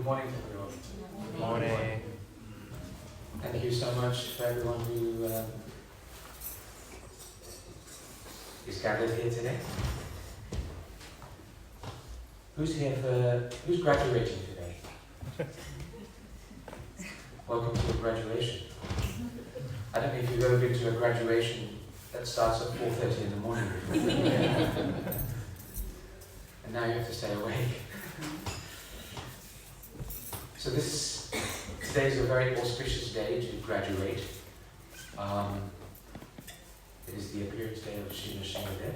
morning, everyone. Good morning. Thank you so much for everyone who is gathered here today. Who's graduating today? Welcome to a graduation. I don't know if you've ever been to a graduation that starts at 4:30 in the morning. And now you have to stay awake. So today is a very auspicious day to graduate. It is the appearance day of Lord Nrsimha.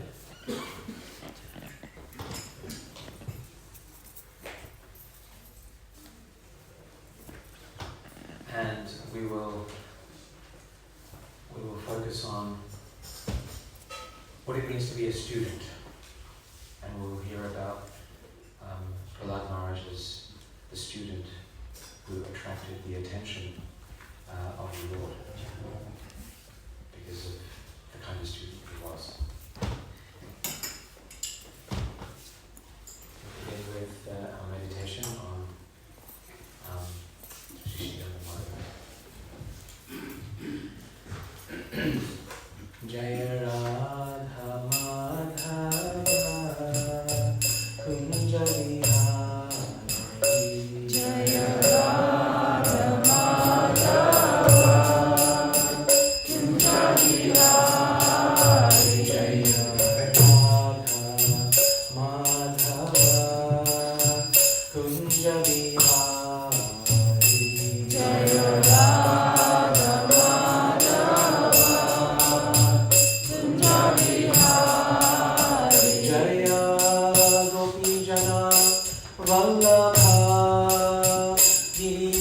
And we will focus on what it means to be a student. And we'll hear about Prahlad Maharaj as the student who attracted the attention of the Lord because of the kind of student he was. We'll begin with our meditation on Shishya Jaya Radha Madhava Kunja Vihari Jaya Radha Madhava Kunja Vihari Jaya Radha Madhava Kunja Vihari Jaya Radha Madhava Kunja Vihari Jaya Gopi Jana Vallabha Giri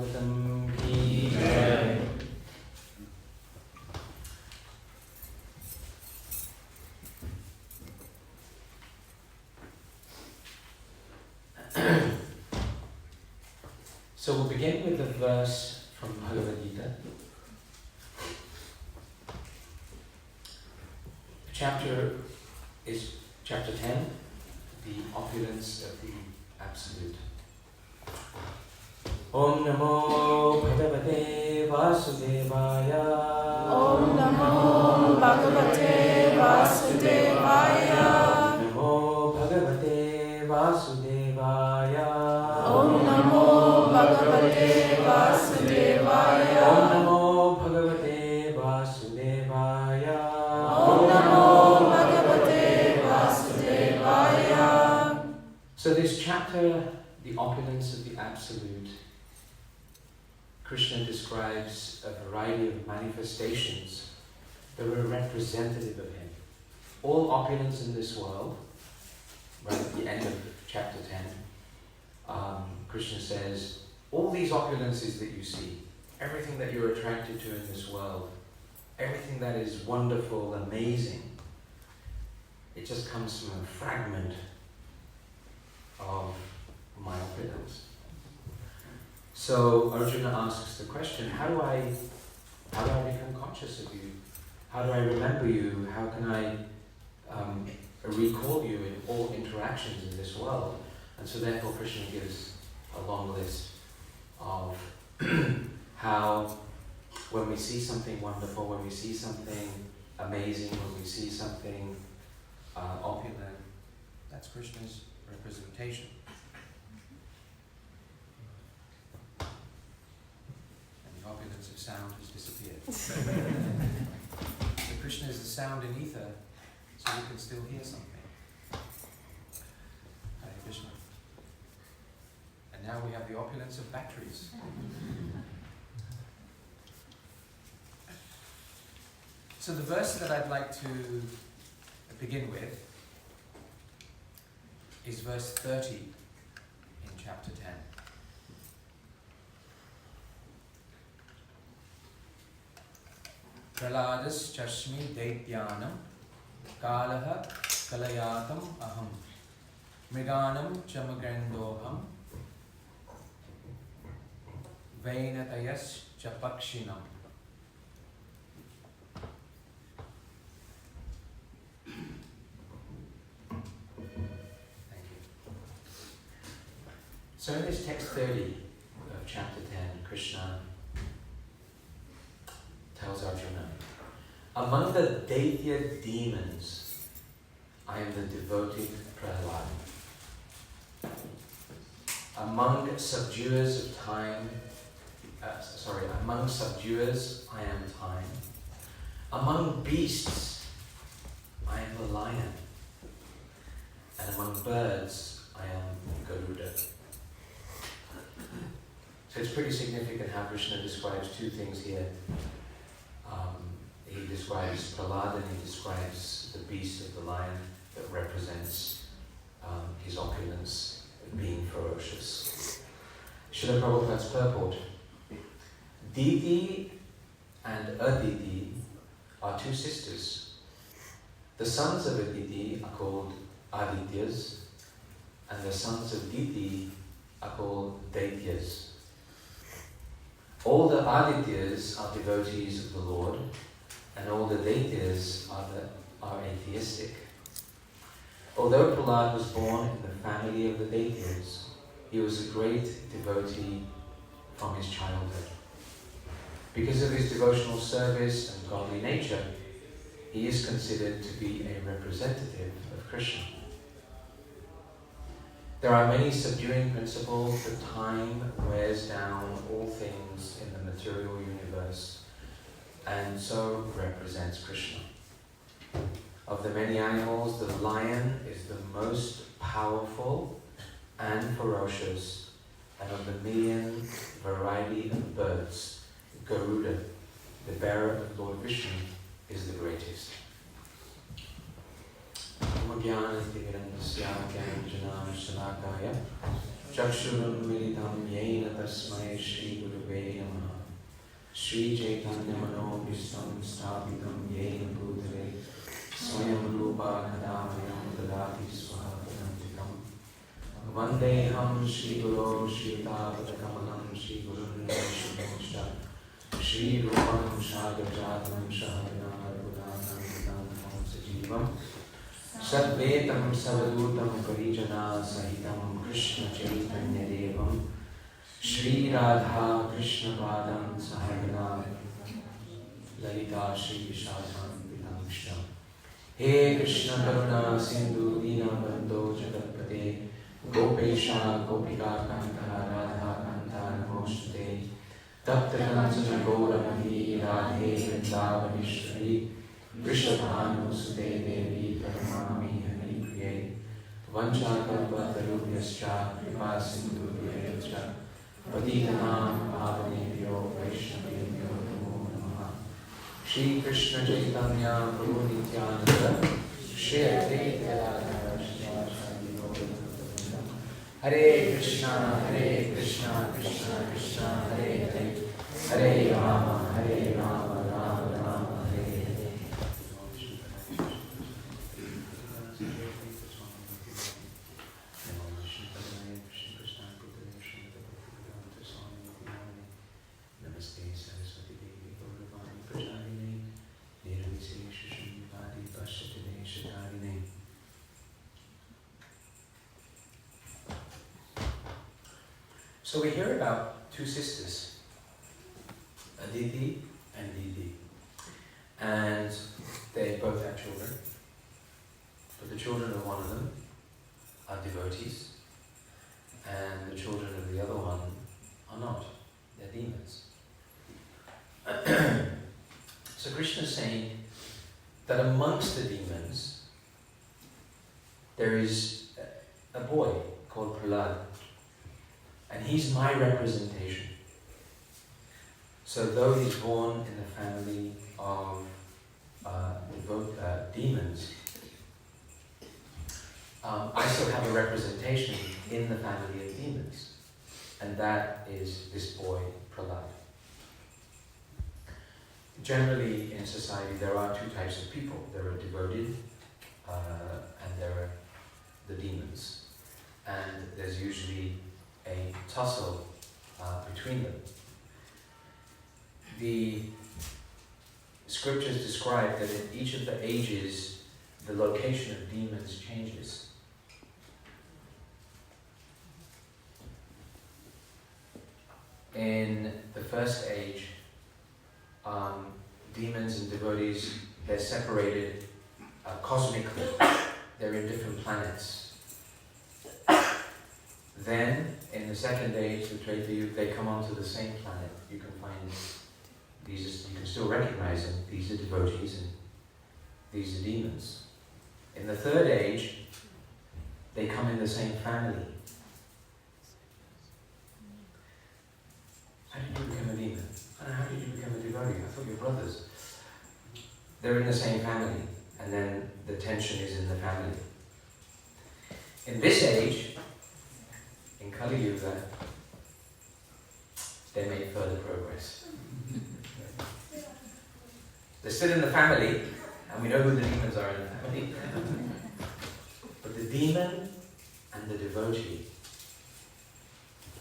Bhagavatam ki jai. So we'll begin with a verse from Bhagavad Gita. The chapter is chapter 10, the opulence of the Absolute. Om Namo Bhagavate Vasudevaya. Om Namo Bhagavate Vasudevaya. Namo Bhagavate Vasudevaya. Om Namo Bhagavate Vasudevaya. Om Namo Bhagavate Vasudevaya. Om Namo Bhagavate Vasudevaya. So this chapter, the opulence of the Absolute, Krishna describes a variety of manifestations that were representative of him. All opulence in this world, right at the end of chapter 10, Krishna says, all these opulences that you see, everything that you're attracted to in this world, everything that is wonderful, amazing, it just comes from a fragment of my opulence. So Arjuna asks the question, how do I become conscious of you? How do I remember you? How can I recall you in all interactions in this world? And so therefore Krishna gives a long list of how when we see something wonderful, when we see something amazing, when we see something opulent, that's Krishna's representation. And the opulence of sound has disappeared. So Krishna is the sound in ether, so we can still hear something. Hare Krishna. And now we have the opulence of batteries. So the verse that I'd like to begin with is verse 30 in chapter 10. Praladas chashmi daityanam kalaha kalayatam aham mriganam chamagrandoham vainatayas chapakshinam. So in this text 30 of chapter 10, Krishna tells Arjuna, among the Daitya demons, I am the devoted Prahlad. Among subduers of time, among subduers, I am time. Among beasts, I am the lion. And among birds, I am Garuda. So it's pretty significant how Krishna describes two things here. He describes Prahlad and he describes the beast of the lion that represents his opulence being ferocious. Srila Prabhupada's purport. Diti and Aditi are two sisters. The sons of Aditi are called Adityas and the sons of Diti are called Daityas. All the Adityas are devotees of the Lord, and all the Daityas are atheistic. Although Prahlad was born in the family of the Daityas, he was a great devotee from his childhood. Because of his devotional service and godly nature, he is considered to be a representative of Krishna. There are many subduing principles, but time wears down all things in the material universe, and so represents Krishna. Of the many animals, the lion is the most powerful and ferocious, and of the million variety of birds, Garuda, the bearer of Lord Vishnu, is the greatest. Chakshurunmilitam yena tasmai Shri Gurave Namaha. Shri Chaitanya Manobhistam Sthapitam yena Bhutale Swayam Rupa Kadamayam Dadati Swahadantikam. Vandeham Shri Guru Shri Tavadakamalam Shri Gurun Nrsimha Shri Rupam Shagajatam Shahadana Arbudanam Vidanam Sajivam Sadvetam Savadutam Parijana Sahitam Krishna Chaitanya Devam Shri Radha Krishna Padam Sahagana Lalita Shri Vishadam Vinamsham. He Krishna Karuna Sindhu Dina Bando Jagatpate Gopesha Gopika Kanta Radha Kanta Namostate Tapta Kancana Gaura Mani Radhe Vrindavadishri Vrishabhanu Sute Devi Paramami Haripriye Vanchakalpa Tarubhyascha Kripa Sindhu Vyayascha Patitanam Pavanebhyo Vaishnavebhyo Namo Namaha. Shri Krishna Chaitanya Prabhu Nityananda Shri Advaita Gadadhara Shivasadi Gaura. Hare Krishna, Krishna Krishna, Hare Hare, Hare Rama, Rama Rama, Hare Hare. Namaste Saraswati Devi Gauravani Prajayine Nirvisesha Shrimati Pashatine Shatarine. So we hear about two sisters, Aditi and Didi, and they both have children, but the children of one of them are devotees, and the children of the other one are not, they're demons. So Krishna is saying that amongst the demons there is a boy called Prahlad, and he's my representation. So though he's born in the family of demons, I still have a representation in the family of demons, and that is this boy Prahlad. Generally in society there are two types of people. There are devoted and there are the demons, and there's usually a tussle between them. The scriptures describe that in each of the ages the location of demons changes. In the first age, demons and devotees, they're separated cosmically. They're in different planets. Then, in the second age, the Treta Yuga, they come onto the same planet. You can find these, you can still recognize them. These are devotees and these are demons. In the third age, they come in the same family. How did you become a demon? How did you become a devotee? I thought you were brothers. They're in the same family, and then the tension is in the family. In this age, in Kali Yuga, they made further progress. They're still in the family, and we know who the demons are in the family. But the demon and the devotee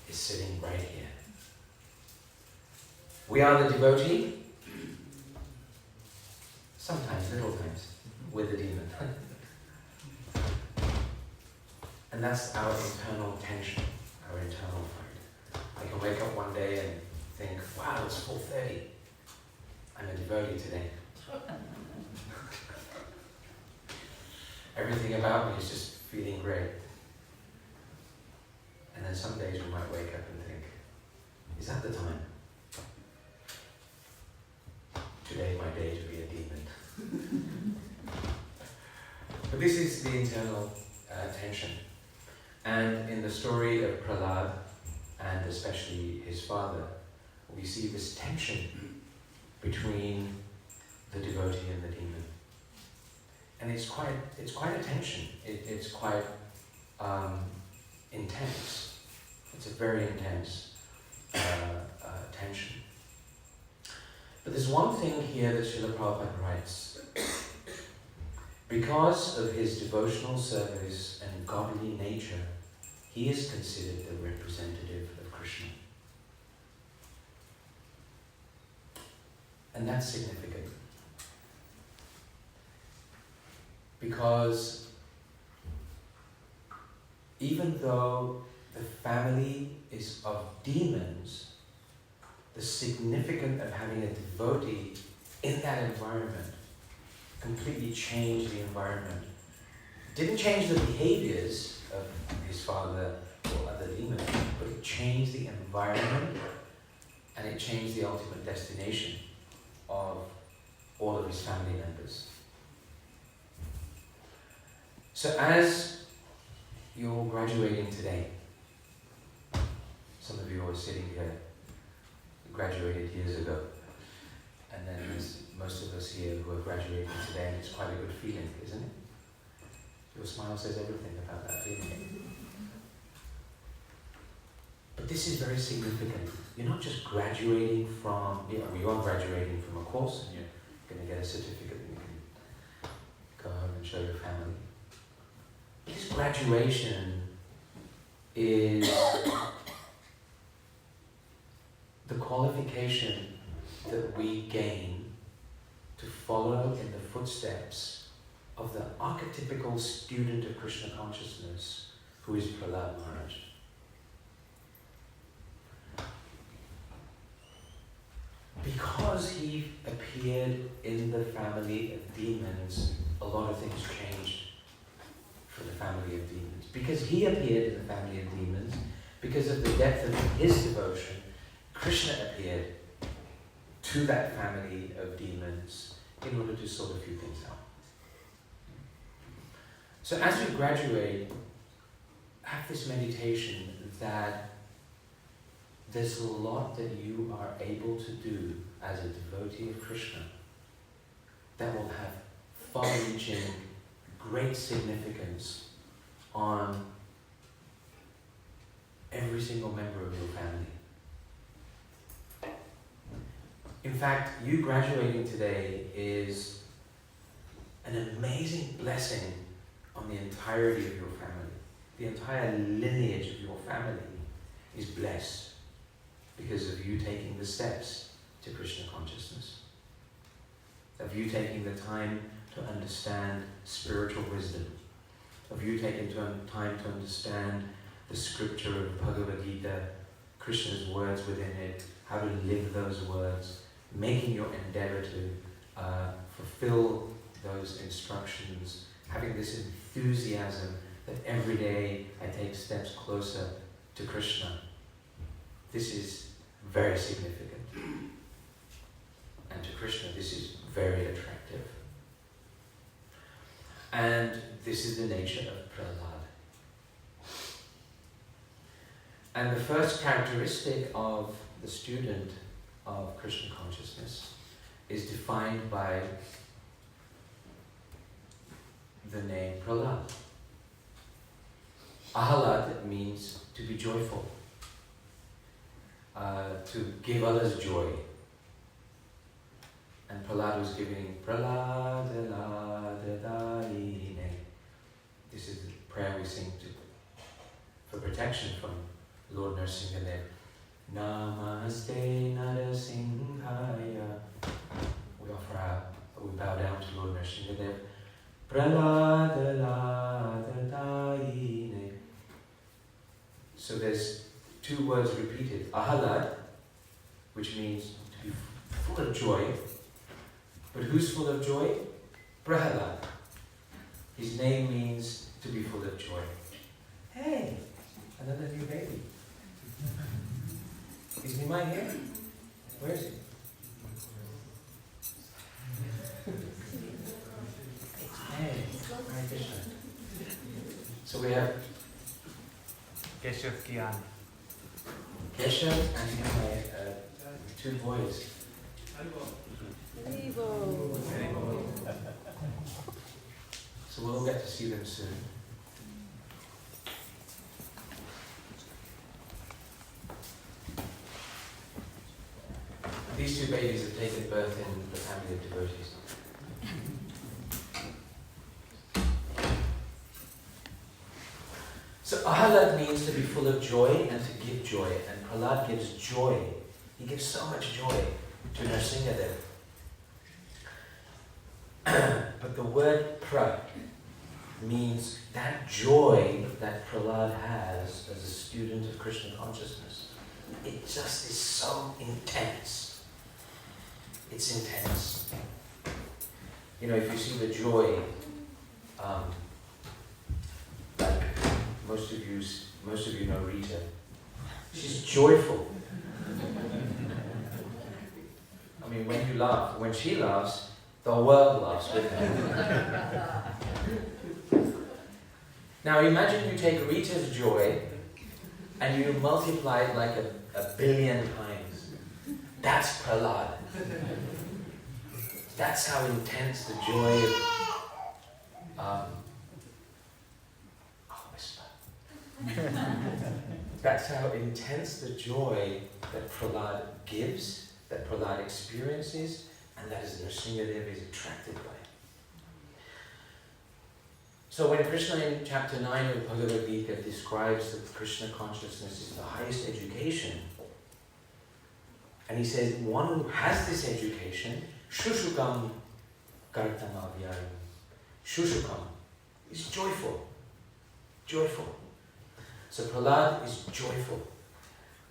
is sitting right here. We are the devotee, sometimes, little times, with the demon. And that's our internal tension, our internal fight. I can wake up one day and think, wow, it's 4:30. I'm a devotee today. Everything about me is just feeling great. And then some days we might wake up and think, is that the time? Today my day to be a demon. But this is the internal tension. And in the story of Prahlad, and especially his father, we see this tension between the devotee and the demon. And it's quite a tension. It's quite intense. It's a very intense tension. But there's one thing here that Srila Prabhupada writes. Because of his devotional service and godly nature, he is considered the representative of Krishna. And that's significant. Because even though the family is of demons, the significance of having a devotee in that environment completely changed the environment. It didn't change the behaviors of his father or other demons, but it changed the environment and it changed the ultimate destination of all of his family members. So as you're graduating today, some of you are sitting here, graduated years ago, and then there's most of us here who are graduating today, and it's quite a good feeling, isn't it? Your smile says everything about that feeling. But this is very significant. You're not just graduating from, you are graduating from a course, and you're going to get a certificate, and you can go home and show your family. This graduation is the qualification that we gain to follow in the footsteps of the archetypical student of Krishna consciousness, who is Prahlad Maharaj. Because he appeared in the family of demons, a lot of things changed for the family of demons. Because he appeared in the family of demons, because of the depth of his devotion, Krishna appeared to that family of demons in order to sort a few things out. So as you graduate, have this meditation that there's a lot that you are able to do as a devotee of Krishna that will have far-reaching, great significance on every single member of your family. In fact, you graduating today is an amazing blessing on the entirety of your family. The entire lineage of your family is blessed because of you taking the steps to Krishna consciousness, of you taking the time to understand spiritual wisdom, of you taking time to understand the scripture of Bhagavad Gita, Krishna's words within it, how to live those words, making your endeavor to fulfill those instructions, having this enthusiasm that every day I take steps closer to Krishna. This is very significant. And to Krishna, this is very attractive. And this is the nature of Prahlad. And the first characteristic of the student of Krishna consciousness is defined by the name Prahlad. Ahalad means to be joyful, to give others joy. And Prahlad was giving Prahlad Daine. This is the prayer we sing for protection from Lord Nrsimha. Namaste Narasimhaya. We bow down to Lord Nrsimha. Prahlad Daine. So there's two words repeated. Ahalad, which means to be full of joy. But who's full of joy? Prahlad. His name means to be full of joy. Hey, another new baby. Is Nimai here? Where is he? Hey, Hare Krishna. So we have Keshav Kian. Keshav and Nimai, two boys. So we'll all get to see them soon. two babies have taken birth in the family of devotees. So Ahlad means to be full of joy and to give joy. And Prahlad gives joy. He gives so much joy to Nrsimha there. But the word pra means that joy that Prahlad has as a student of Krishna consciousness. It just is so intense. It's intense. You know, if you see the joy, like most of you know Rita. She's joyful. I mean, when you laugh, when she laughs, the world laughs with her. Now imagine you take Rita's joy and you multiply it like a billion times. That's Prahlad. That's how intense the joy of that's how intense the joy that Prahlad gives, that Prahlad experiences, and that is Nrsimhadev is attracted by. So when Krishna in chapter 9 of Bhagavad Gita describes that Krishna consciousness is the highest education, and he says one who has this education, Shushukam Kartamavyayam. Shushukam is joyful. Joyful. So Prahlad is joyful.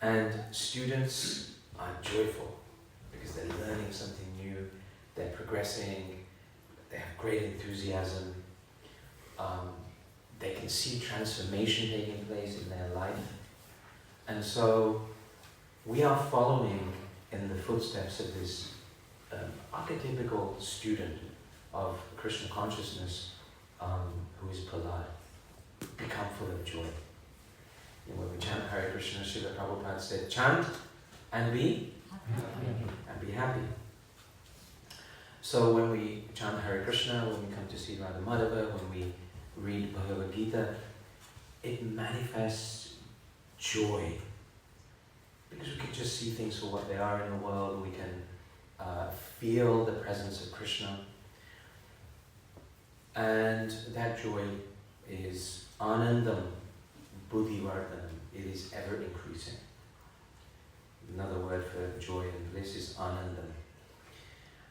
And students are joyful because they're learning something new, they're progressing, they have great enthusiasm, they can see transformation taking place in their life. And so we are following in the footsteps of this archetypical student of Krishna consciousness who is Prahlad. Become full of joy. And when we chant Hare Krishna, Srila Prabhupada said, chant and be happy. So when we chant Hare Krishna, when we come to see Radha Madhava, when we read Bhagavad Gita, it manifests joy. Because we can just see things for what they are in the world, we can feel the presence of Krishna. And that joy is anandam, buddhivardhanam. It is ever increasing. Another word for joy and bliss is anandam.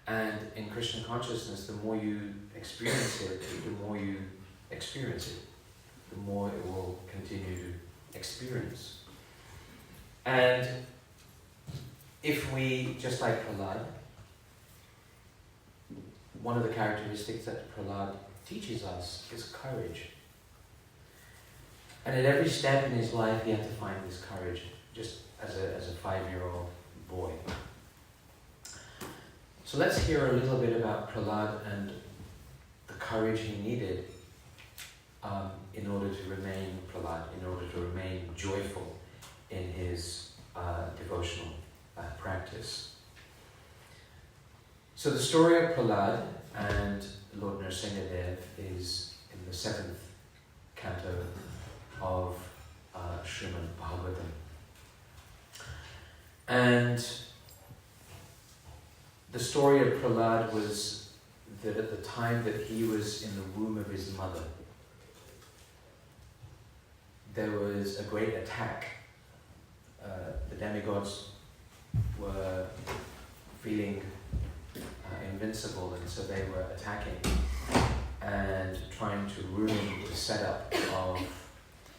And in Krishna consciousness, the more you experience it, the more you experience it, the more it will continue to experience. And if we, just like Prahlad, one of the characteristics that Prahlad teaches us is courage. And at every step in his life, he had to find this courage, just as a 5-year-old boy. So let's hear a little bit about Prahlad and the courage he needed in order to remain Prahlad, in order to remain joyful in his devotional practice. So the story of Prahlad and Lord Nrsimhadev is in the 7th canto of Srimad Bhagavatam. And the story of Prahlad was that at the time that he was in the womb of his mother, there was a great attack. The demigods were feeling invincible, and so they were attacking and trying to ruin the setup of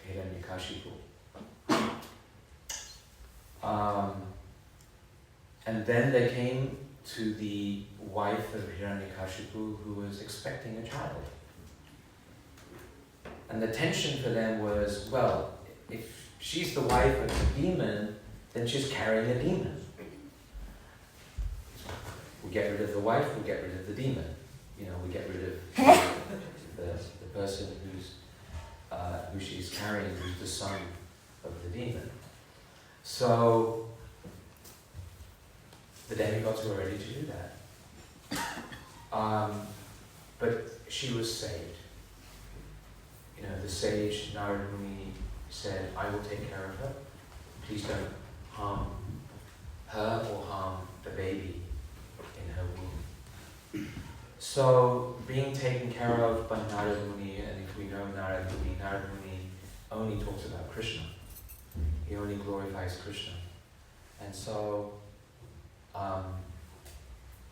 Hiranyakashipu. And then they came to the wife of Hiranyakashipu who was expecting a child. And the tension for them was, well, if she's the wife of a demon, then she's carrying a demon. We get rid of the wife, we get rid of the demon. You know, we get rid of the person who she's carrying, who's the son of the demon. So the demigods were ready to do that. But she was saved. You know, the sage Narada Muni said, I will take care of her. Please don't harm her or harm the baby in her womb. So being taken care of by Narada Muni, and if we know Narada Muni only talks about Krishna. He only glorifies Krishna. And so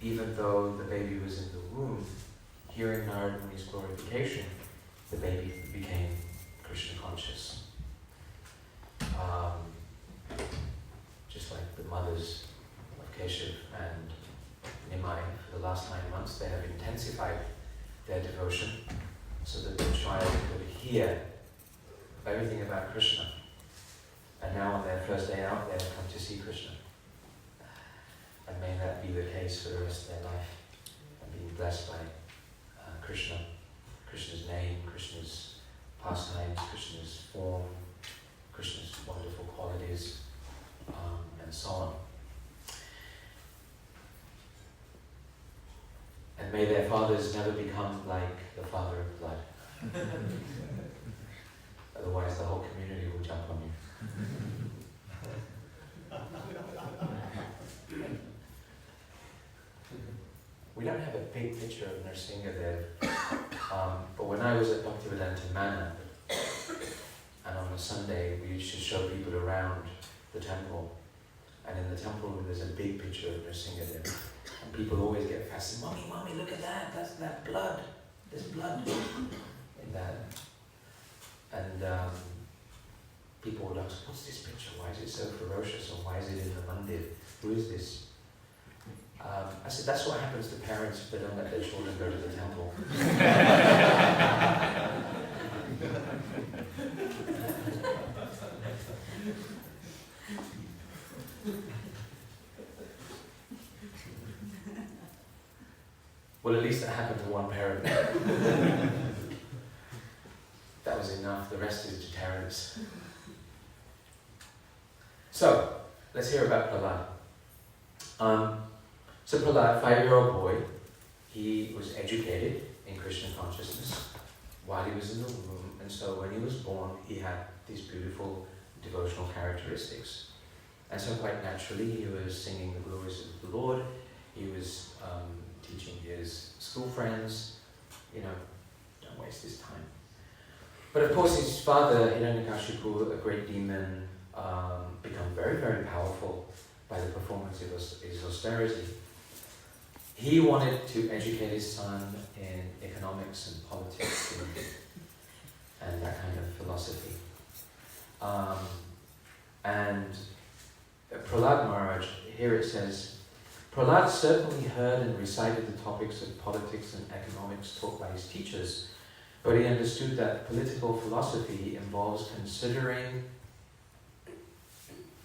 even though the baby was in the womb, hearing Narada Muni's glorification, the baby became Krishna conscious. Just like the mothers of Keshav and Nimai, for the last 9 months, they have intensified their devotion so that the child could hear everything about Krishna. And now on their first day out, they have come to see Krishna. And may that be the case for the rest of their life, and being blessed by Krishna, Krishna's name, Krishna's pastimes, Krishna's form, Krishna's wonderful qualities, and so on. And may their fathers never become like the father of blood. Otherwise the whole community will jump on you. We don't have a big picture of Nrsimha there, but when I was at Bhaktivedanta Manor, and on a Sunday we used to show people around the temple, and in the temple there's a big picture of Nrsimha there, and people always get fascinated. Mommy, look at that! That's that blood. There's blood in that. And people would ask, "What's this picture? Why is it so ferocious? Or why is it in the mandir? Who is this?" I said, that's what happens to parents if they don't let their children go to the temple. Well, at least that happened to one parent. That was enough. The rest is deterrence. So, let's hear about Prahlad. So Prahlad, 5-year-old boy, he was educated in Krishna consciousness while he was in the womb, and so when he was born, he had these beautiful devotional characteristics. And so quite naturally, he was singing the glories of the Lord, he was teaching his school friends, don't waste his time. But of course his father, Hiranyakashipu, a great demon, become very, very powerful by the performance of his austerity. He wanted to educate his son in economics and politics and that kind of philosophy. And Prahlad Maharaj, here it says, Prahlad certainly heard and recited the topics of politics and economics taught by his teachers, but he understood that political philosophy involves considering,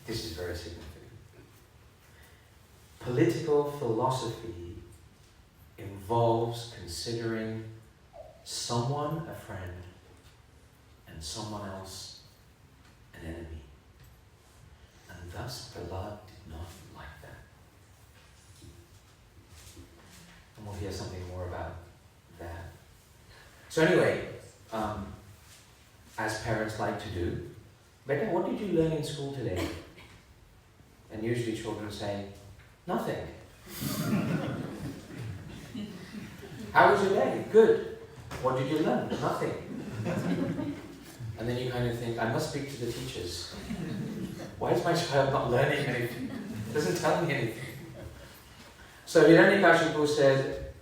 this is very significant, political philosophy involves considering someone a friend and someone else an enemy. And thus Prahlad did not like that. And we'll hear something more about that. So anyway, as parents like to do, Becca, what did you learn in school today? And usually children say, nothing. How was your day? Good. What did you learn? Nothing. And then you kind of think, I must speak to the teachers. Why is my child not learning anything? It doesn't tell me anything. So Hiranyakashipu said,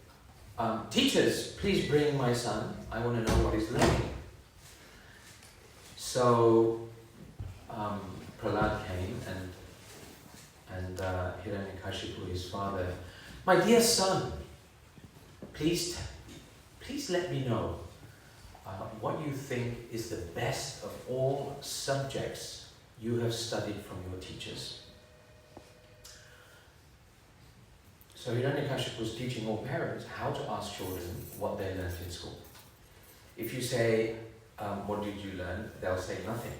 teachers, please bring my son. I want to know what he's learning. So Prahlad came and Hiranyakashipu, his father, my dear son, please let me know what you think is the best of all subjects you have studied from your teachers. So Hiranyakashipu was teaching all parents how to ask children what they learned in school. If you say, what did you learn? They'll say nothing.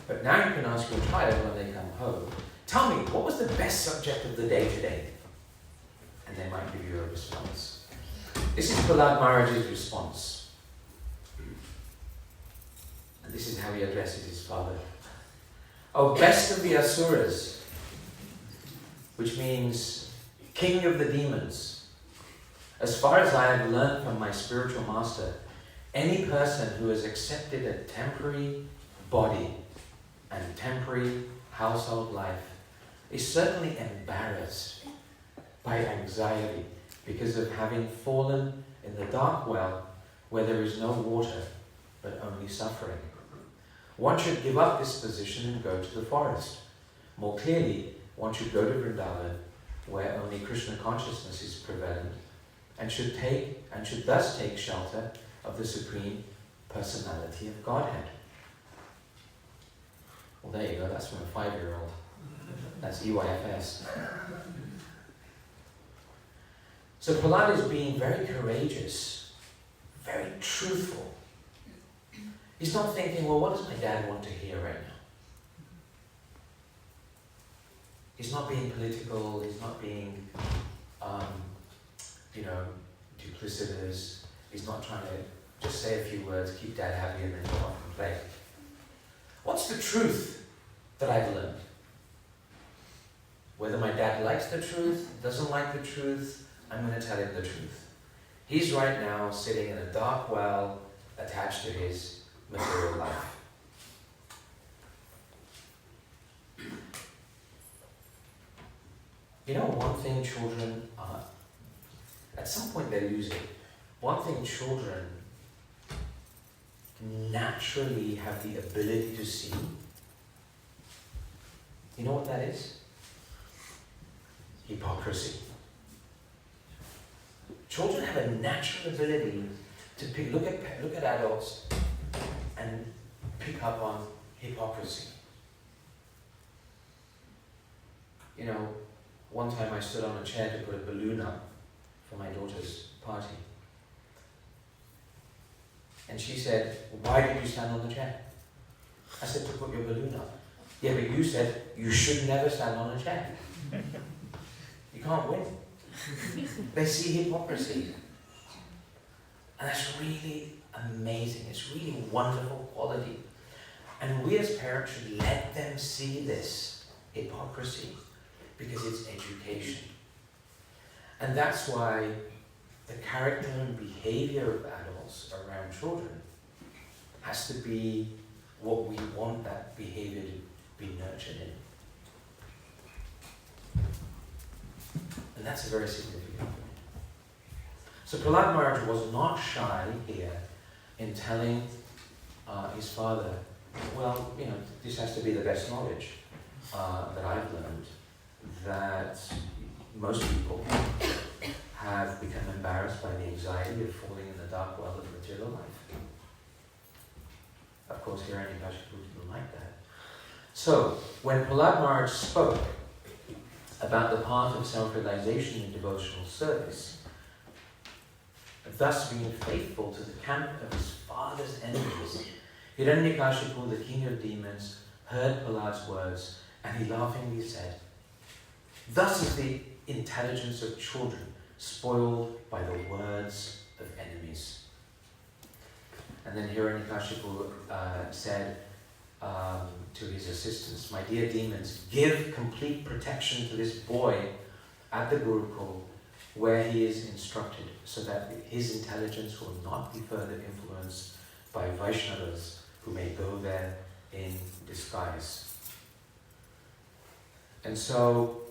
But now you can ask your child when they come home, tell me, what was the best subject of the day today? And they might give you a response. This is Prahlad Maharaj's response. And this is how he addresses his father. O best of the Asuras, which means king of the demons. As far as I have learned from my spiritual master, any person who has accepted a temporary body and temporary household life is certainly embarrassed by anxiety because of having fallen in the dark well where there is no water but only suffering. One should give up this position and go to the forest. More clearly, one should go to Vrindavan, where only Krishna consciousness is prevalent, and should thus take shelter of the Supreme Personality of Godhead. Well, there you go, that's from a 5-year-old. That's EYFS. So Prahlad is being very courageous, very truthful. He's not thinking, well, what does my dad want to hear right now? He's not being political, he's not being, duplicitous. He's not trying to just say a few words, keep dad happy, and then go off and play. What's the truth that I've learned? Whether my dad likes the truth, doesn't like the truth, I'm going to tell him the truth. He's right now sitting in a dark well attached to his material life. You know, one thing children are, at some point they lose it. One thing children naturally have the ability to see. You know what that is? Hypocrisy. Children have a natural ability to look at adults and pick up on hypocrisy. You know, one time I stood on a chair to put a balloon up for my daughter's party. And she said, "Why did you stand on the chair?" I said, "To put your balloon up." "Yeah, but you said you should never stand on a chair. You can't win." They see hypocrisy. And that's really amazing. It's really wonderful quality. And we as parents should let them see this hypocrisy because it's education. And that's why the character and behavior of adults around children has to be what we want that behavior to be nurtured in. And that's a very significant point. So Prahlad Maharaj was not shy here in telling his father, well, this has to be the best knowledge that I've learned, that most people have become embarrassed by the anxiety of falling in the dark well of material life. Of course, Hiranyakashipu didn't like that. So, when Prahlad Maharaj spoke about the path of self-realization in devotional service, thus being faithful to the camp of his father's enemies, Hiranyakashipu, the king of demons, heard Prahlad's words, and he laughingly said, "Thus is the intelligence of children spoiled by the words of enemies." And then Hiranyakashipu said to his assistants, "My dear demons, give complete protection to this boy at the Gurukul where he is instructed, so that his intelligence will not be further influenced by Vaishnavas who may go there in disguise." And so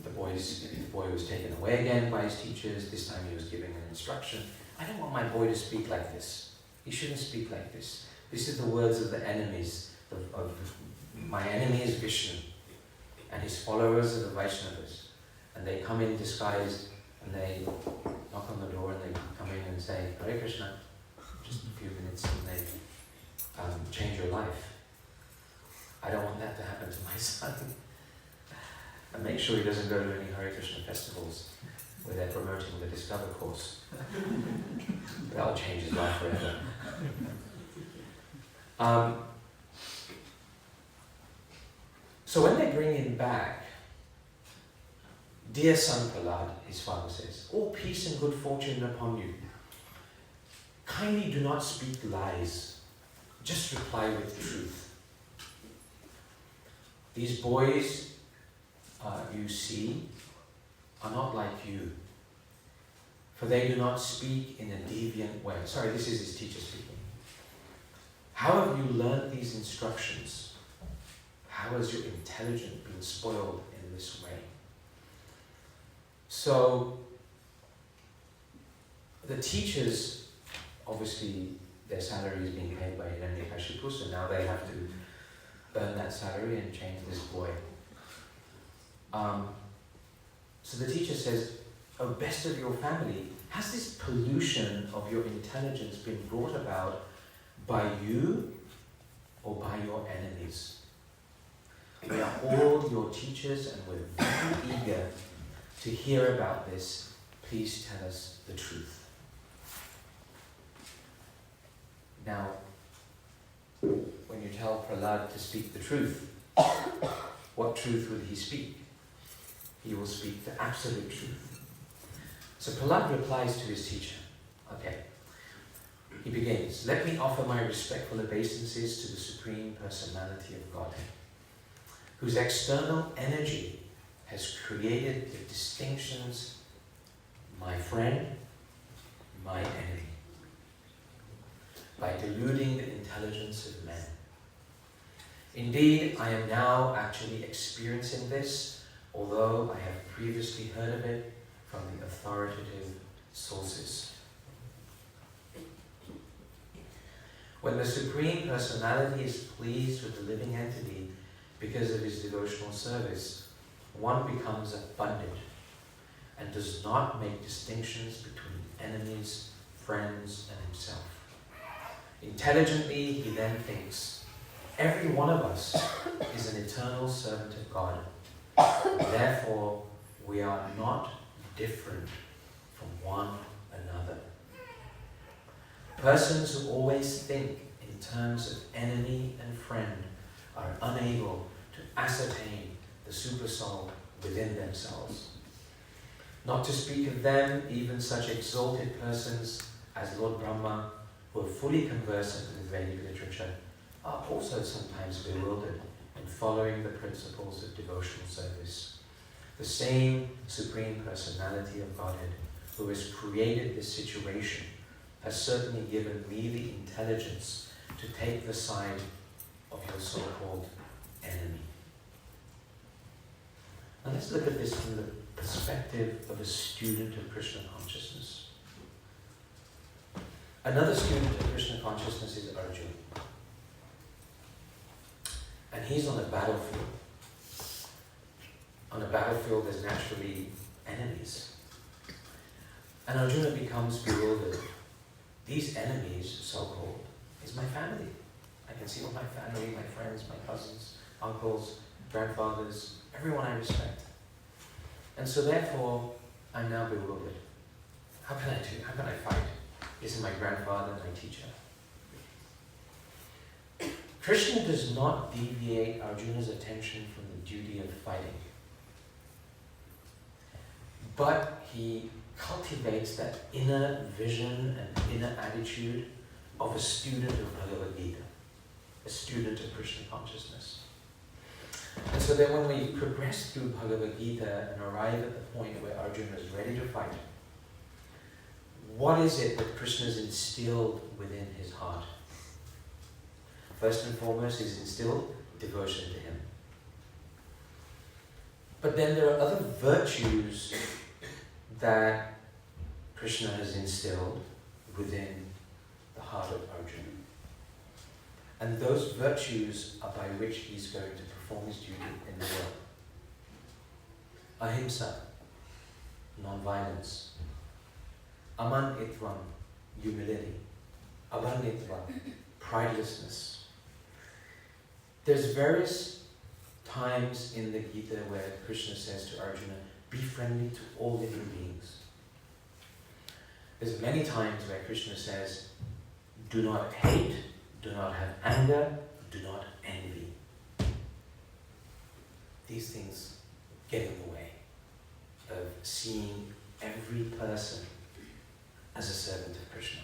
the boy was taken away again by his teachers. This time he was giving an instruction. "I don't want my boy to speak like this. He shouldn't speak like this. This is the words of the enemies. My enemy is Vishnu, and his followers are the Vaishnavas. And they come in disguised, and they knock on the door, and they come in and say, 'Hare Krishna,' just a few minutes, and they change your life. I don't want that to happen to my son." And make sure he doesn't go to any Hare Krishna festivals where they're promoting the Discover course. That'll change his life forever. So when they bring him back, "Dear son Prahlad," his father says, "all peace and good fortune upon you. Kindly do not speak lies. Just reply with truth. These boys you see are not like you, for they do not speak in a deviant way. Sorry, this is his teacher speaking. How have you learned these instructions? How has your intelligence been spoiled in this way? So, the teachers, obviously, their salary is being paid by Hiranyakashipu, so now they have to earn that salary and change this boy. So the teacher says, "O best of your family, has this pollution of your intelligence been brought about by you or by your enemies? We are all your teachers and we're very eager to hear about this. Please tell us the truth." Now, when you tell Prahlad to speak the truth, what truth will he speak? He will speak the absolute truth. So Prahlad replies to his teacher. Okay. He begins, "Let me offer my respectful obeisances to the Supreme Personality of Godhead, whose external energy has created the distinctions, my friend, my enemy, by deluding the intelligence of men. Indeed, I am now actually experiencing this, although I have previously heard of it from the authoritative sources. When the Supreme Personality is pleased with the living entity because of his devotional service, one becomes abundant and does not make distinctions between enemies, friends, and himself. Intelligently, he then thinks, every one of us is an eternal servant of God. Therefore, we are not different from one another. Persons who always think in terms of enemy and friend are unable to ascertain the supersoul within themselves. Not to speak of them, even such exalted persons as Lord Brahma, who are fully conversant with Vedic literature, are also sometimes bewildered in following the principles of devotional service. The same Supreme Personality of Godhead, who has created this situation, has certainly given me the intelligence to take the side of your so-called enemy." Now let's look at this from the perspective of a student of Krishna consciousness. Another student of Krishna consciousness is Arjuna. And he's on a battlefield. On a battlefield, there's naturally enemies. And Arjuna becomes bewildered. These enemies, so-called, is my family. I can see all my family, my friends, my cousins, uncles, grandfathers, everyone I respect. And so therefore, I'm now bewildered. How can I do? How can I fight? Isn't my grandfather my teacher? Krishna does not deviate Arjuna's attention from the duty of fighting, but he cultivates that inner vision and inner attitude of a student of Bhagavad Gita, a student of Krishna consciousness. And so then when we progress through Bhagavad Gita and arrive at the point where Arjuna is ready to fight, what is it that Krishna has instilled within his heart? First and foremost, he's instilled devotion to him. But then there are other virtues that Krishna has instilled within the heart of Arjuna. And those virtues are by which he's going to perform his duty in the world. Ahimsa, non-violence. Aman itvam, humility. Abanditvam, pridelessness. There's various times in the Gita where Krishna says to Arjuna, be friendly to all living beings. There's many times where Krishna says, do not hate, do not have anger, do not envy. These things get in the way of seeing every person as a servant of Krishna.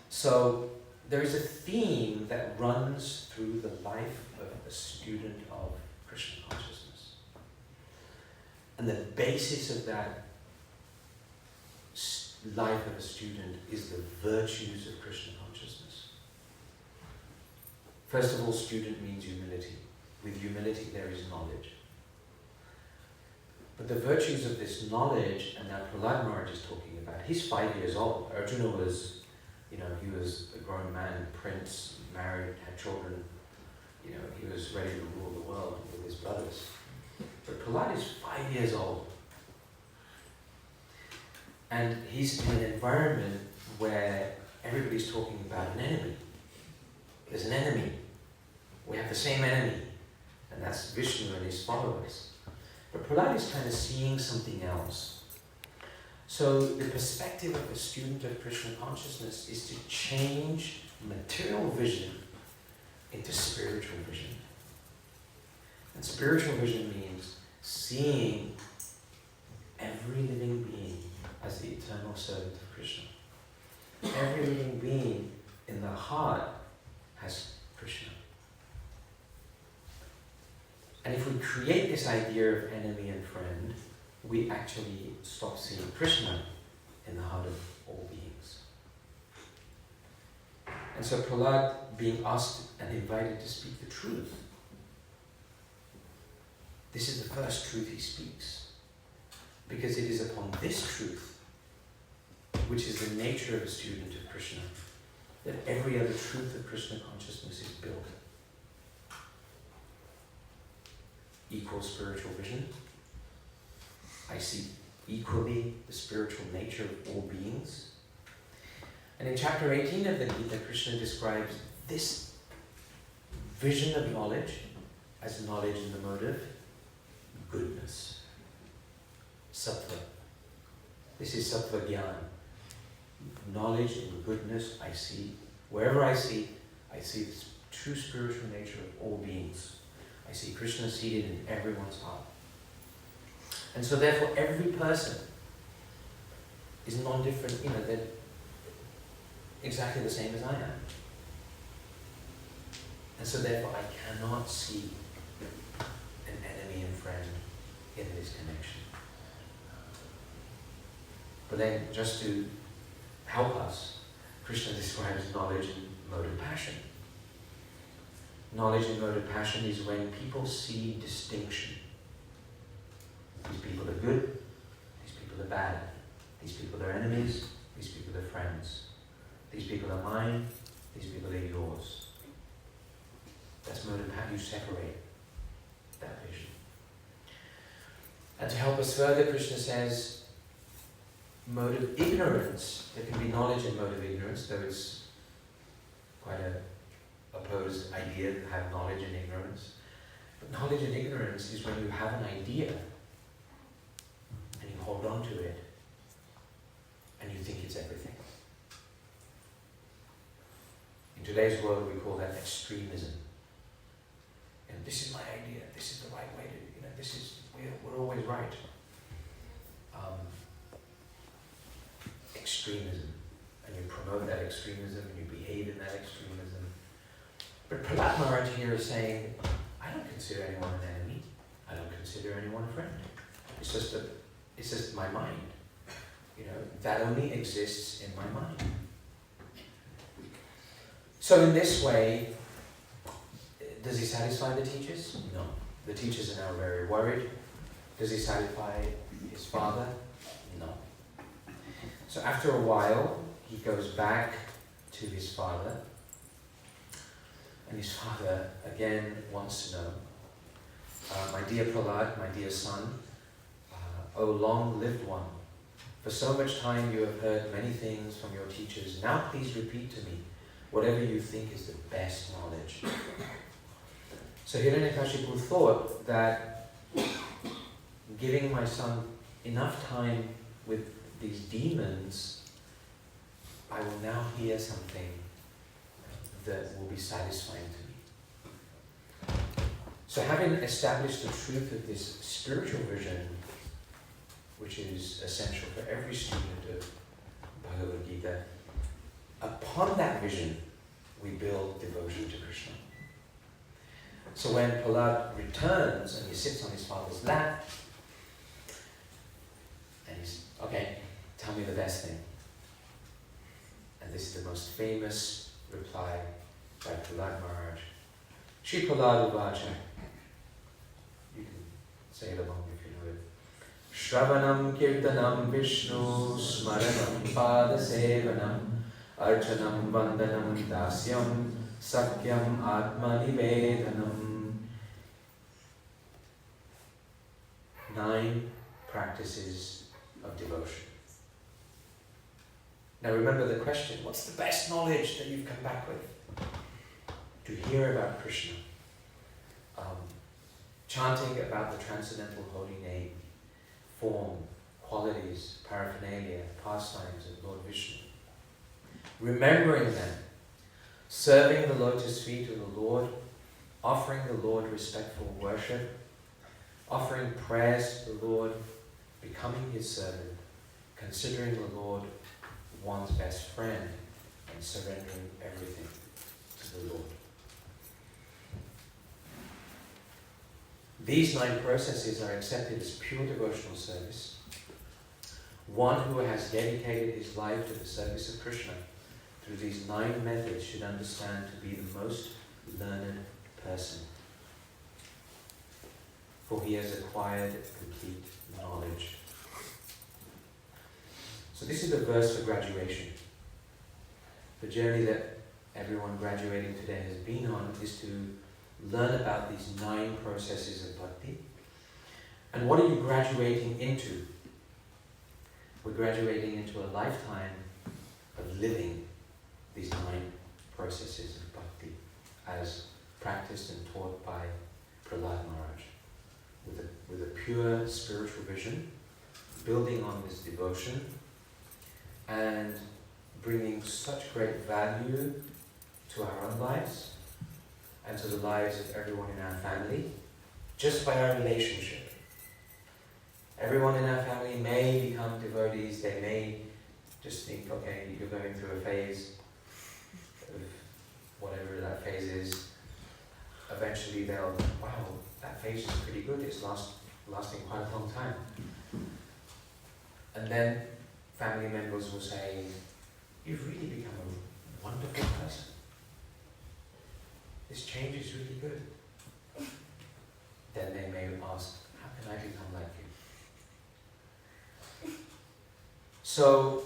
So there is a theme that runs through the life of a student of Krishna consciousness. And the basis of that life of a student is the virtues of Krishna consciousness. First of all, student means humility. With humility there is knowledge. But the virtues of this knowledge, and that Prahlad Maharaj is talking about, he's 5 years old. Arjuna was, he was a grown man, prince, married, had children. He was ready to rule the world with his brothers. But Prahlad is 5 years old. And he's in an environment where everybody's talking about an enemy. There's an enemy. We have the same enemy. And that's Vishnu and his followers. But Prahlad is kind of seeing something else. So the perspective of a student of Krishna consciousness is to change material vision into spiritual vision. And spiritual vision means seeing every living being as the eternal servant of Krishna. Every living being in the heart has Krishna. And if we create this idea of enemy and friend, we actually stop seeing Krishna in the heart of all beings. And so Prahlad, being asked and invited to speak the truth, this is the first truth he speaks. Because it is upon this truth, which is the nature of a student of Krishna, that every other truth of Krishna consciousness is built. Equal spiritual vision. I see equally the spiritual nature of all beings. And in chapter 18 of the Gita, Krishna describes this vision of knowledge as knowledge in the mode of goodness. Sattva. This is sattva jnana. Knowledge in goodness I see. Wherever I see the true spiritual nature of all beings. I see Krishna seated in everyone's heart. And so therefore every person is non-different, they're exactly the same as I am. And so therefore I cannot see an enemy and friend in this connection. But then just to help us, Krishna describes knowledge in mode of passion. Knowledge in mode of passion is when people see distinction. These people are good, these people are bad. These people are enemies, these people are friends. These people are mine, these people are yours. That's mode of passion. You separate that vision. And to help us further, Krishna says, mode of ignorance. There can be knowledge in mode of ignorance, though it's quite a opposed idea to have knowledge and ignorance. But knowledge and ignorance is when you have an idea and you hold on to it and you think it's everything. In today's world we call that extremism. And this is my idea, this is the right way to, we're always right. Extremism. And you promote that extremism and you behave in that extremism. But Prahlad Maharaj here is saying, I don't consider anyone an enemy. I don't consider anyone a friend. It's just my mind. That only exists in my mind. So in this way, does he satisfy the teachers? No. The teachers are now very worried. Does he satisfy his father? No. So after a while, he goes back to his father. And his father again wants to know, my dear Prahlad, my dear son, O long-lived one, for so much time you have heard many things from your teachers. Now please repeat to me whatever you think is the best knowledge. So Hiranyakashipu thought that giving my son enough time with these demons, I will now hear something that will be satisfying to me. So having established the truth of this spiritual vision, which is essential for every student of Bhagavad Gita, upon that vision we build devotion to Krishna. So when Prahlad returns and he sits on his father's lap, and he's, okay, tell me the best thing. And this is the most famous reply by Prahlad Maharaj. Shri Prahlad Uvacha. You can say it along if you know it. Shravanam kirtanam Vishnu smaranam padasevanam archanam vandanam dasyam sakyam atmanivedanam. 9 practices of devotion. Now remember the question, what's the best knowledge that you've come back with? To hear about Krishna, chanting about the transcendental holy name, form, qualities, paraphernalia, pastimes of Lord Vishnu. Remembering them, serving the lotus feet of the Lord, offering the Lord respectful worship, offering prayers to the Lord, becoming his servant, considering the Lord one's best friend, and surrendering everything to the Lord. These 9 processes are accepted as pure devotional service. One who has dedicated his life to the service of Krishna through these 9 methods should understand to be the most learned person, for he has acquired complete knowledge. So this is the verse for graduation. The journey that everyone graduating today has been on is to learn about these 9 processes of bhakti. And what are you graduating into? We're graduating into a lifetime of living these 9 processes of bhakti as practiced and taught by Prahlad Maharaj, with a pure spiritual vision, building on this devotion and bringing such great value to our own lives and to the lives of everyone in our family, just by our relationship. Everyone in our family may become devotees. They may just think, okay, you're going through a phase of whatever that phase is. Eventually they'll, wow, that phase is pretty good. It's lasting quite a long time. And then family members will say, you've really become a wonderful person. This change is really good. Then they may ask, how can I become like you? So,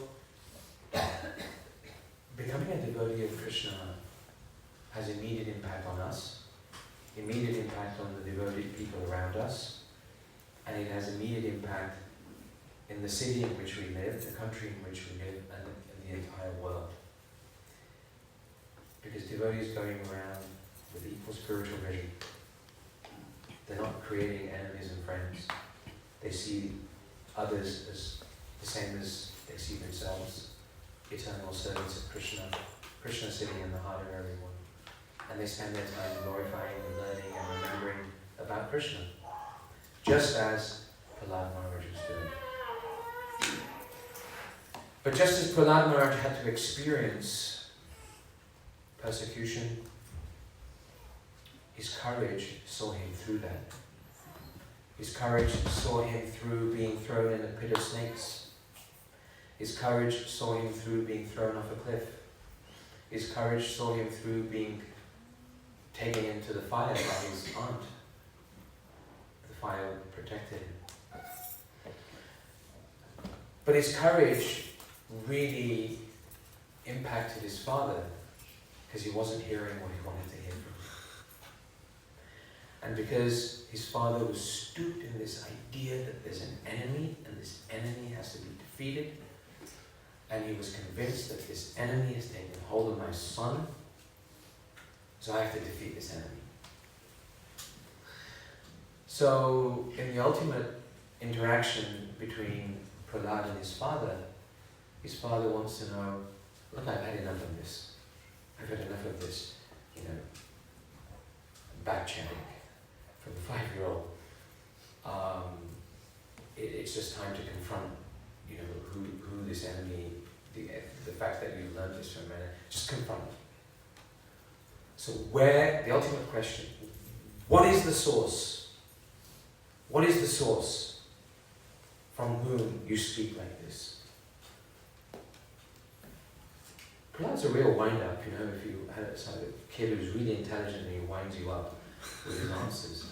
becoming a devotee of Krishna has immediate impact on us, immediate impact on the devoted people around us, and it has immediate impact in the city in which we live, the country in which we live, and in the entire world. Because devotees going around with equal spiritual vision, they're not creating enemies and friends. They see others as the same as they see themselves, eternal servants of Krishna, Krishna sitting in the heart of everyone. And they spend their time glorifying and learning and remembering about Krishna, just as Prahlad Maharaj was doing. But just as Prahlad Maharaj had to experience persecution, his courage saw him through that. His courage saw him through being thrown in a pit of snakes. His courage saw him through being thrown off a cliff. His courage saw him through being taken into the fire by his aunt. The fire protected him. But his courage really impacted his father, because he wasn't hearing what he wanted to hear from him. And because his father was stooped in this idea that there's an enemy, and this enemy has to be defeated, and he was convinced that this enemy has taken hold of my son, so I have to defeat this enemy. So, in the ultimate interaction between Prahlad and his father wants to know, look, I've had enough of this. I've had enough of this, back chanting from the 5-year-old. It's just time to confront, who this enemy, the fact that you learned this from a man, just confront it. So the ultimate question, What is the source? What is the source from whom you speak like this? Prahlad's a real wind-up, you know, if you had a kid who's really intelligent and he winds you up with his answers.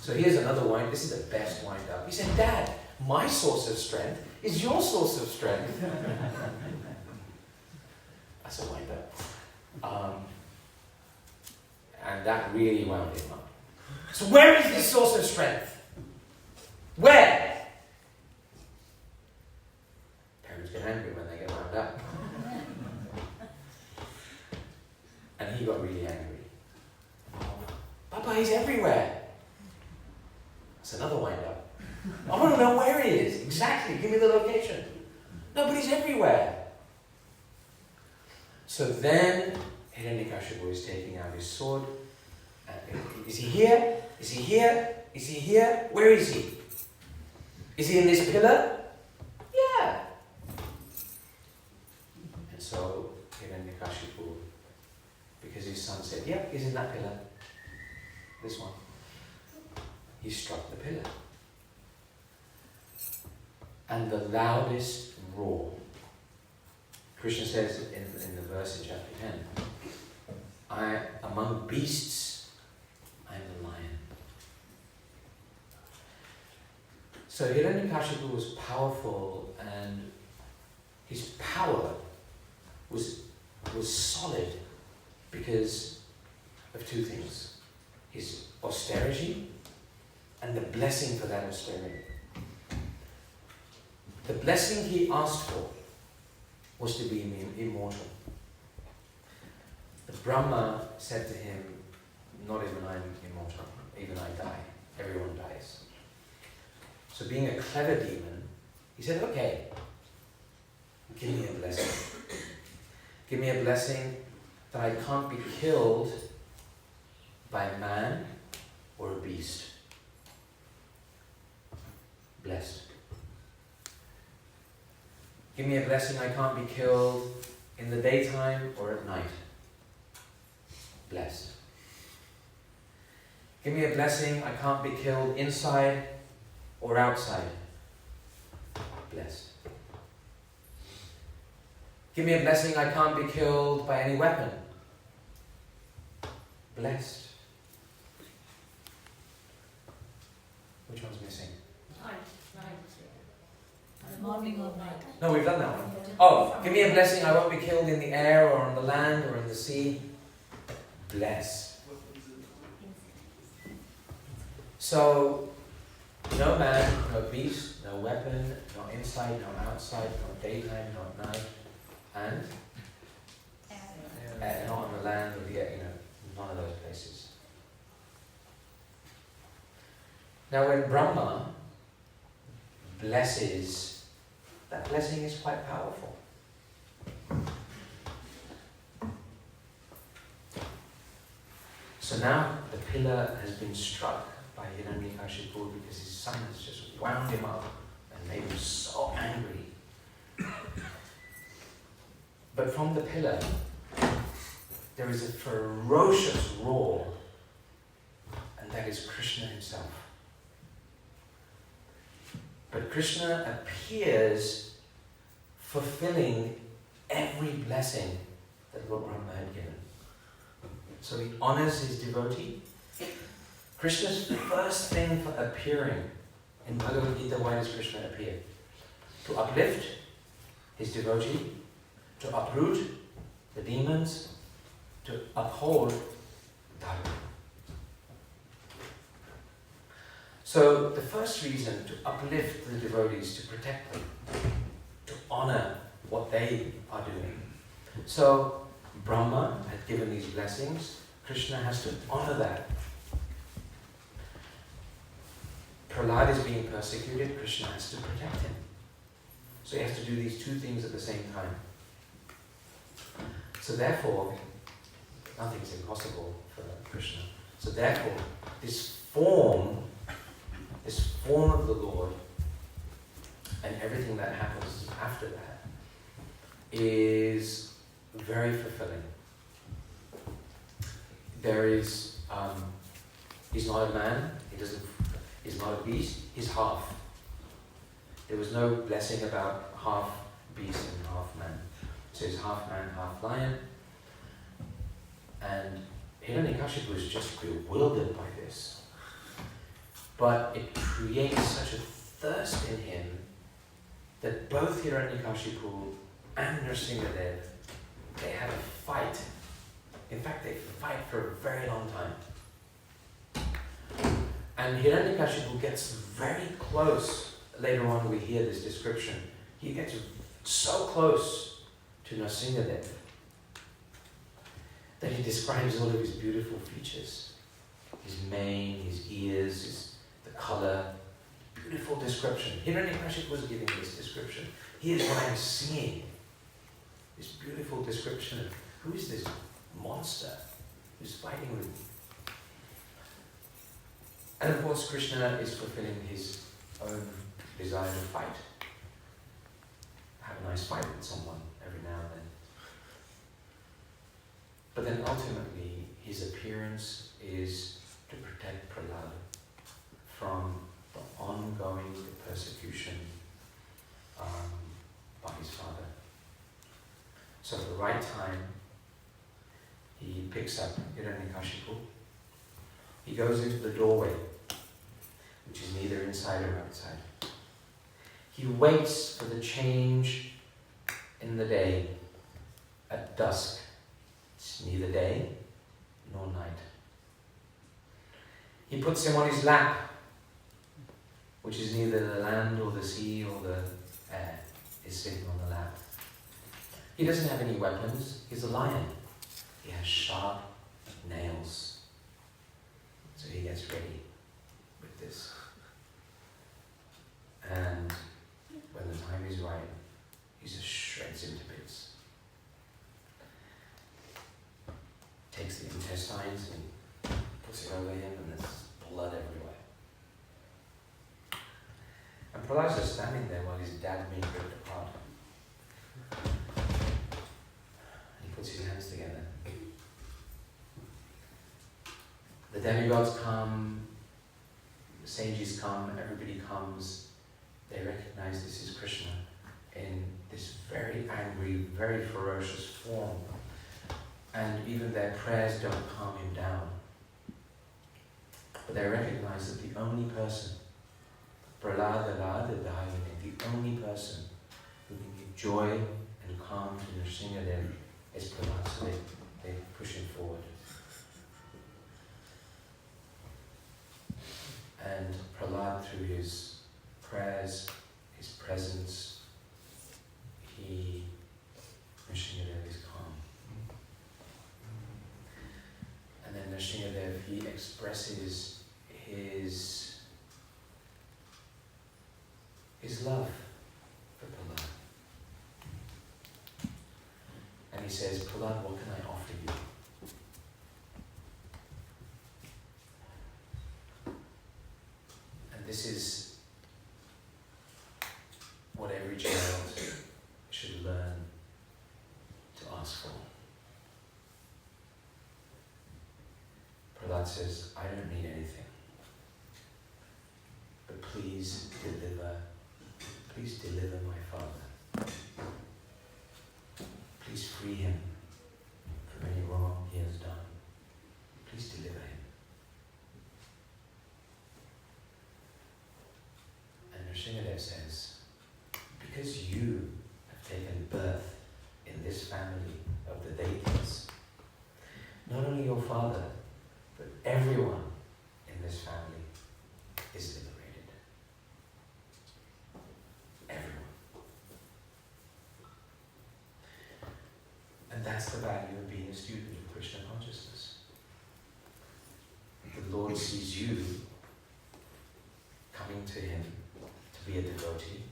So here's another wind. This is the best wind-up. He said, Dad, my source of strength is your source of strength. That's a wind-up. And that really wound him up. So where is this source of strength? Where? Parents get angry when they get wound up. And he got really angry. Papa, he's everywhere. That's another wind-up. I want to know where he is. Exactly. Give me the location. No, but he's everywhere. So then Hiranyakashipu is taking out his sword. Is he here? Is he here? Is he here? Where is he? Is he in this pillar? Yeah. And so Hiranyakashipu, because his son said, yeah, he's in that pillar. This one. He struck the pillar. And the loudest roar. Krishna says in the verse in chapter 10, among beasts, I am the lion. So Hiranyakashipu was powerful, and his power was solid because of two things. His austerity and the blessing for that austerity. The blessing he asked for was to be immortal. The Brahma said to him, not even I'm immortal, even I die. Everyone dies. So being a clever demon, he said, okay, give me a blessing. Give me a blessing that I can't be killed by a man or a beast. Blessed. Give me a blessing I can't be killed in the daytime or at night. Blessed. Give me a blessing I can't be killed inside or outside. Blessed. Give me a blessing I can't be killed by any weapon. Blessed. Which one's missing? Night. Morning or night. No, we've done that one. Oh, give me a blessing I won't be killed in the air or on the land or in the sea. Bless. So, no man, no beast, no weapon, no inside, no outside, no daytime, no night, and not on the land or the air, none of those places. Now when Brahma blesses, that blessing is quite powerful. So now the pillar has been struck by Hiranyakashipu because his son has just wound him up and made him so angry. But from the pillar, there is a ferocious roar, and that is Krishna himself. But Krishna appears fulfilling every blessing that Lord Brahma had given. So he honors his devotee. Krishna's first thing for appearing in Bhagavad Gita, why does Krishna appear? To uplift his devotee, to uproot the demons, to uphold Dharma. So the first reason to uplift the devotees, to protect them, to honor what they are doing. So Brahma had given these blessings. Krishna has to honor that. Prahlad is being persecuted. Krishna has to protect him. So he has to do these two things at the same time. So therefore, nothing is impossible for Krishna. So therefore, this form of the Lord and everything that happens after that is very fulfilling. There is He's not a man, he's not a beast, he's half. There was no blessing about half beast and half man. So he's half man, half lion. And Hiranyakashipu was just bewildered by this. But it creates such a thirst in him that both Hiranyakashipu and Nrsimhadev, they had a fight. In fact, they fight for a very long time. And Hiranyakashipu gets very close. Later on we hear this description. He gets so close to Nrsimhadev that he describes all of his beautiful features. His mane, his ears, the color. Beautiful description. Hiranyakashipu was giving this description. Here's what I'm seeing. This beautiful description of who is this monster who's fighting with me. And of course Krishna is fulfilling his own desire to fight. Have a nice fight with someone every now and then. But then ultimately his appearance is to protect Prahlada from the ongoing persecution by his father. So at the right time, he picks up Hiranyakashipu. He goes into the doorway, which is neither inside or outside. He waits for the change in the day at dusk. It's neither day nor night. He puts him on his lap, which is neither the land or the sea or the air, is sitting on the lap. He doesn't have any weapons. He's a lion. He has sharp nails. So he gets ready with this. And when the time is right, he just shreds him to bits. Takes the intestines and puts it over him, and there's blood everywhere. And Prahlada's just standing there while his dad being ripped apart. And he puts his hands together. The demigods come, the sages come, everybody comes. They recognize this is Krishna in this very angry, very ferocious form. And even their prayers don't calm him down. But they recognize that the only person, Prahlada Dayini, the only person who can give joy and calm to Nrsimhadev is Prahlada. So they push him forward. And Prahlada, through his prayers, his presence, Nrsimhadev is calm. And then Nrsimhadev, he expresses his love for Prahlada. And he says, Prahlada, what can I offer you? And this is what every child should learn to ask for. Prahlada says, I don't need anything, but please deliver my father. Please free him from any wrong he has done. Please deliver him. And Nrsimhadev says, because you have taken birth in this family of the deities, not only your father, but everyone in this family is liberated. Everyone. And that's the value of being a student of Krishna consciousness. The Lord sees you coming to him to be a devotee,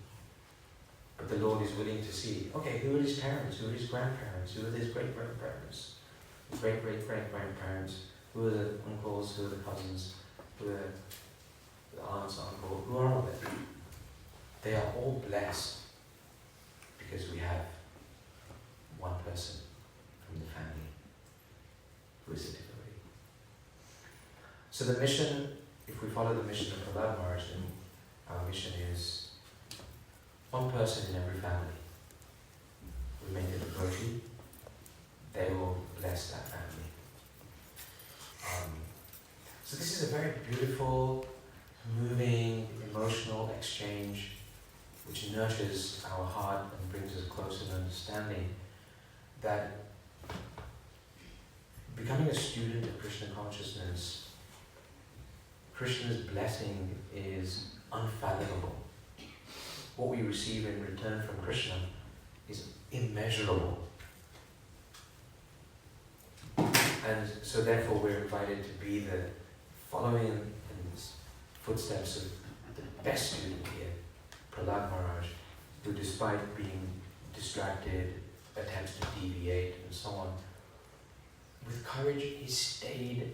but the Lord is willing to see, okay, who are his parents, who are his grandparents, who are his great-grandparents, great-great-great-grandparents, who are the uncles, who are the cousins, who are the aunts, uncle, who are all of them? They are all blessed because we have one person from the family who is a devotee. So the mission, if we follow the mission of Prahlad Maharaj, then our mission is one person in every family. We make a devotee, they will bless that family. So this is a very beautiful, moving, emotional exchange which nurtures our heart and brings us closer to understanding that becoming a student of Krishna consciousness, Krishna's blessing is unfathomable. What we receive in return from Krishna is immeasurable. And so therefore we're invited to be the following in the footsteps of the best student here, Prahlad Maharaj, who despite being distracted, attempts to deviate and so on, with courage he stayed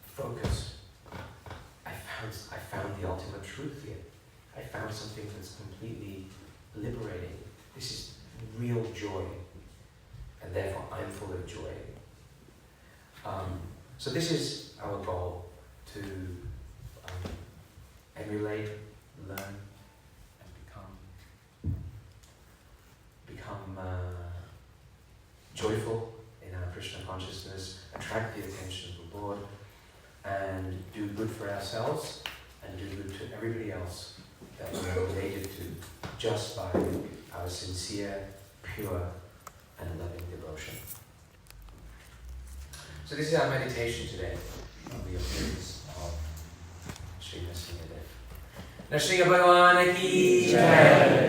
focused. I found the ultimate truth here. I found something that's completely liberating. This is real joy, and therefore I'm full of joy. So this is our goal, to emulate, learn, and become joyful in our Krishna consciousness, attract the attention of the Lord, and do good for ourselves and do good to everybody else that we're related to, just by our sincere, pure, and loving devotion. So this is our meditation today on the appearance of Sri Nrsimha Dev. Nrsimha Bhagwan ki Jai!